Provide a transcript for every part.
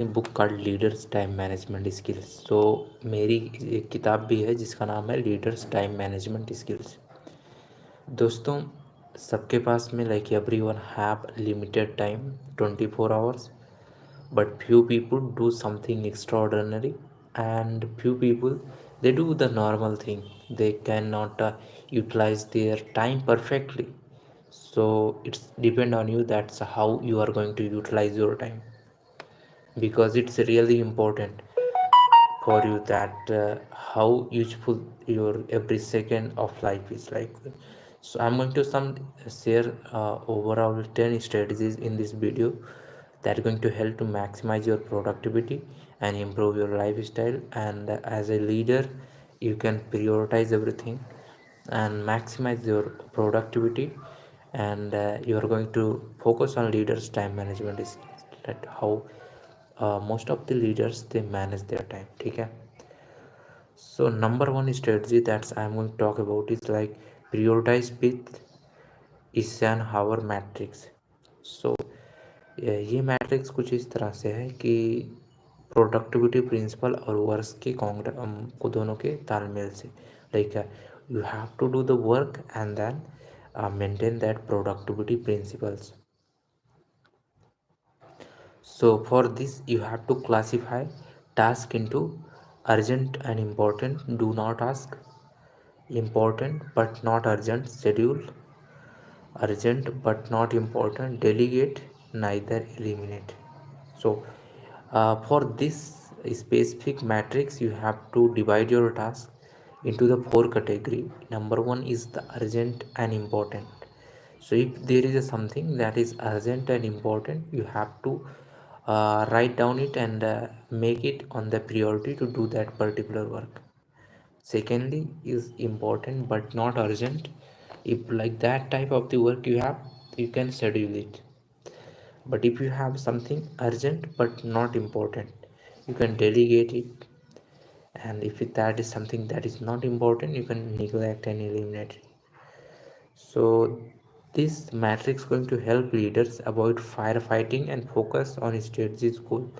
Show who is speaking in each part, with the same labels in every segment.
Speaker 1: Book called leaders time management skills. So मेरी एक किताब भी है जिसका नाम है लीडर्स टाइम मैनेजमेंट स्किल्स। दोस्तों, सबके पास में like every one have limited time 24 hours, but few people do something extraordinary, and few people they do the normal thing. They cannot utilize their time perfectly. So it's depend on you, that's how you are going to utilize your time, because it's really important for you that how useful your every second of life is like. So I'm going to some share overall 10 strategies in this video that are going to help to maximize your productivity and improve your lifestyle. And as a leader, you can prioritize everything and maximize your productivity. And you are going to focus on leaders time management is that how most of the leaders they manage their time. ठीक है? So number one strategy that I'm going to talk about is like prioritize with Eisenhower matrix. So ये matrix कुछ इस तरह से है कि productivity principal और वर्क के को दोनों के तालमेल से, like you have to do the work and then maintain that productivity principles. So for this you have to classify task into urgent and important, do not ask, important but not urgent, schedule, urgent but not important, delegate, neither eliminate. So for this specific matrix you have to divide your task into the four category. Number one is the urgent and important. So if there is a something that is urgent and important, you have to write down it and make it on the priority to do that particular work. Secondly is important but not urgent. If like that type of the work you have, you can schedule it. But if you have something urgent but not important, you can delegate it. And if that is something that is not important, you can neglect and eliminate it. So this matrix going to help leaders avoid firefighting and focus on strategies goal.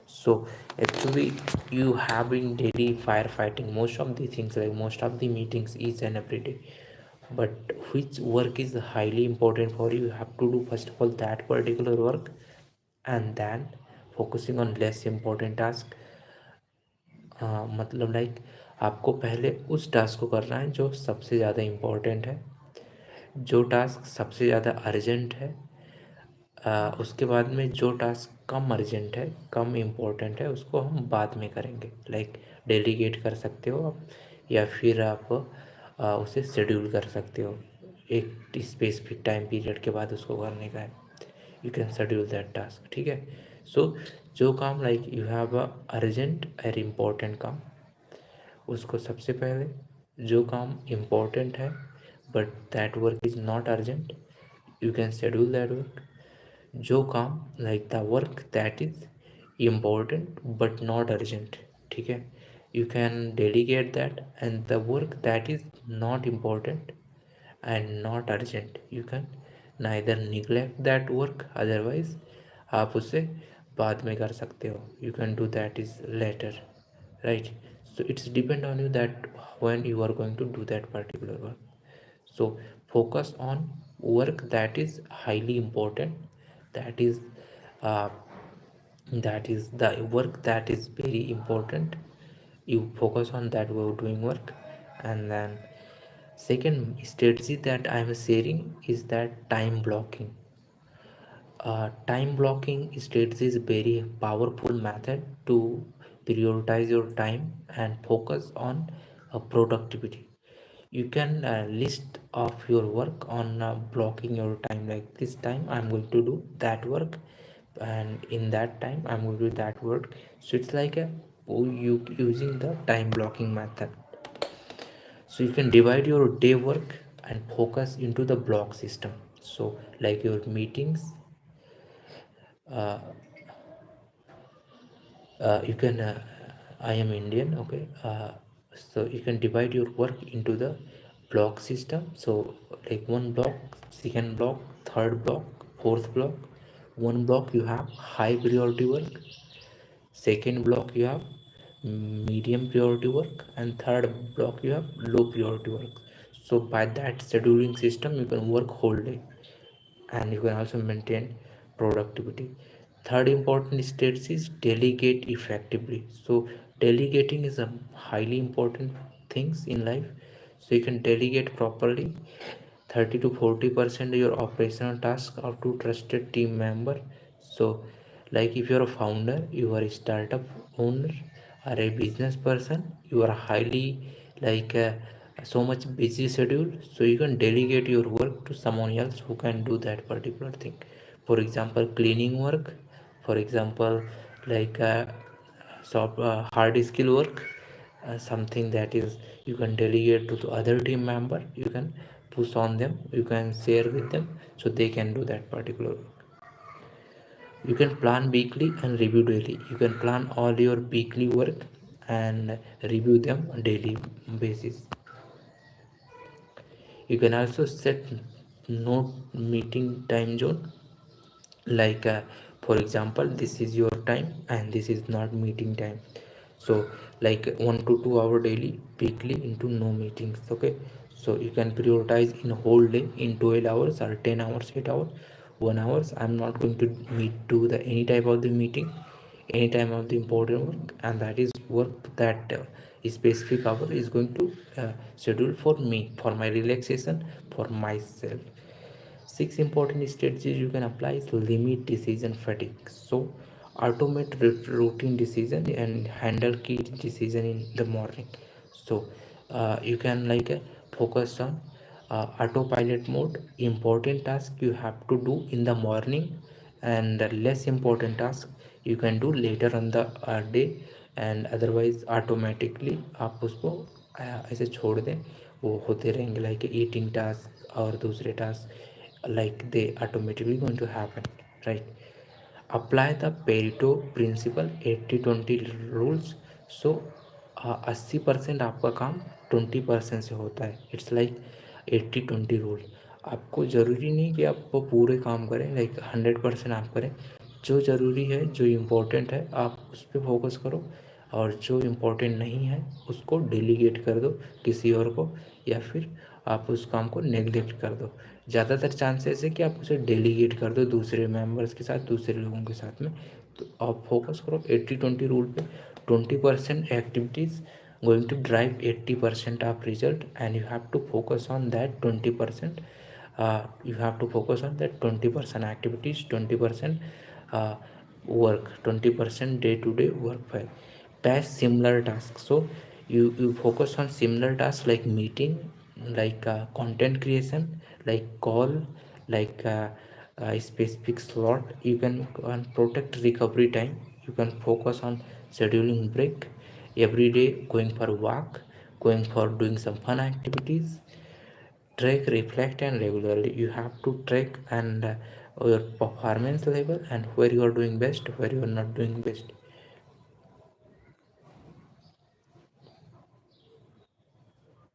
Speaker 1: So actually you have been daily firefighting most of the things, like most of the meetings each and every day. But which work is highly important for you? You have to do first of all that particular work, and then focusing on less important task. मतलब like आपको पहले उस task को करना है जो सबसे ज़्यादा इम्पोर्टेंट है, जो टास्क सबसे ज़्यादा अर्जेंट है। उसके बाद में जो टास्क कम अर्जेंट है, कम इम्पोर्टेंट है, उसको हम बाद में करेंगे, लाइक डेलीगेट कर सकते हो आप, या फिर आप उसे शेड्यूल कर सकते हो, एक स्पेसिफिक टाइम पीरियड के बाद उसको करने का है, you can schedule that task. ठीक है? सो जो काम like you have a urgent और इम्पोर्टेंट काम, उसको सबसे पहले, जो काम इम्पोर्टेंट है but that work is not urgent, you can schedule that work. जो काम like the work that is important but not urgent, ठीक है, you can delegate that. And the work that is not important and not urgent, you can neither neglect that work, otherwise आप उसे बाद में कर सकते हो, you can do that is later, right? So it's depend on you that when you are going to do that particular work. So focus on work that is highly important, that is uh, that is the work that is very important. You focus on that way of doing work. And then second strategy that I am sharing is that time blocking. Time blocking strategy is very powerful method to prioritize your time and focus on productivity. You can list of your work on blocking your time, like this time I'm going to do that work, and in that time I'm going to do that work. So it's like a you using the time blocking method. So you can divide your day work and focus into the block system. So like your meetings, uh, you can I am Indian, okay. So you can divide your work into the block system. So like one block, second block, third block, fourth block. One block you have high priority work, second block you have medium priority work, and third block you have low priority work. So by that scheduling system you can work whole day, and you can also maintain productivity. Third important stage is delegate effectively. So delegating is a highly important things in life. So you can delegate properly 30 to 40% of your operational tasks are to trusted team member. So like if you're a founder, you are a startup owner, or a business person, you are highly like so much busy schedule, so you can delegate your work to someone else who can do that particular thing. For example, cleaning work. For example, like hard skill work, something that is you can delegate to the other team member. You can push on them, you can share with them, so they can do that particular work. You can plan weekly and review daily. You can plan all your weekly work and review them on daily basis. You can also set no meeting time zone, like for example, this is your time and this is not meeting time. So like 1 to 2 hour daily weekly into no meetings. Okay, so you can prioritize in whole day in 12 hours or 10 hours, 8 hours, 1 hours. I'm not going to meet to the any type of the meeting, any time of the important work, and that is work that is specific hour is going to schedule for me, for my relaxation, for myself. Six important strategies you can apply is limit decision fatigue. So automate routine decision and handle key decision in the morning. So you can like focus on autopilot mode. Important task you have to do in the morning, and the less important task you can do later on the day, and otherwise automatically आप उसको ऐसे छोड़ दें, वो होते रहेंगे like eating task और दूसरे task, like they automatically going to happen, right? Apply the Pareto principle 80-20 rules. So 80% आपका काम 20% से होता है. It's like 80-20 rule. आपको ज़रूरी नहीं कि आप वो पूरे काम करें, लाइक 100% आप करें. जो ज़रूरी है, जो इम्पोर्टेंट है, आप उस पर फोकस करो, और जो इम्पोर्टेंट नहीं है उसको डेलीगेट कर दो किसी और को, या फिर आप उस काम को नेग्लेक्ट कर दो. ज़्यादातर चांसेस है कि आप उसे डेलीगेट कर दो दूसरे मेंबर्स के साथ, दूसरे लोगों के साथ में. तो आप फोकस करो 80-20 रूल पे. 20% activities going to drive 80% of result, and you have to focus on that 20%. You have to focus on that 20% activities, 20% uh, work, 20% day-to-day work file. Batch similar tasks. So you focus on similar tasks like meeting, like content creation, like call, like a specific slot. You can protect recovery time. You can focus on scheduling break every day, going for a walk, going for doing some fun activities. Track, reflect, and regularly you have to track and your performance level, and where you are doing best, where you are not doing best.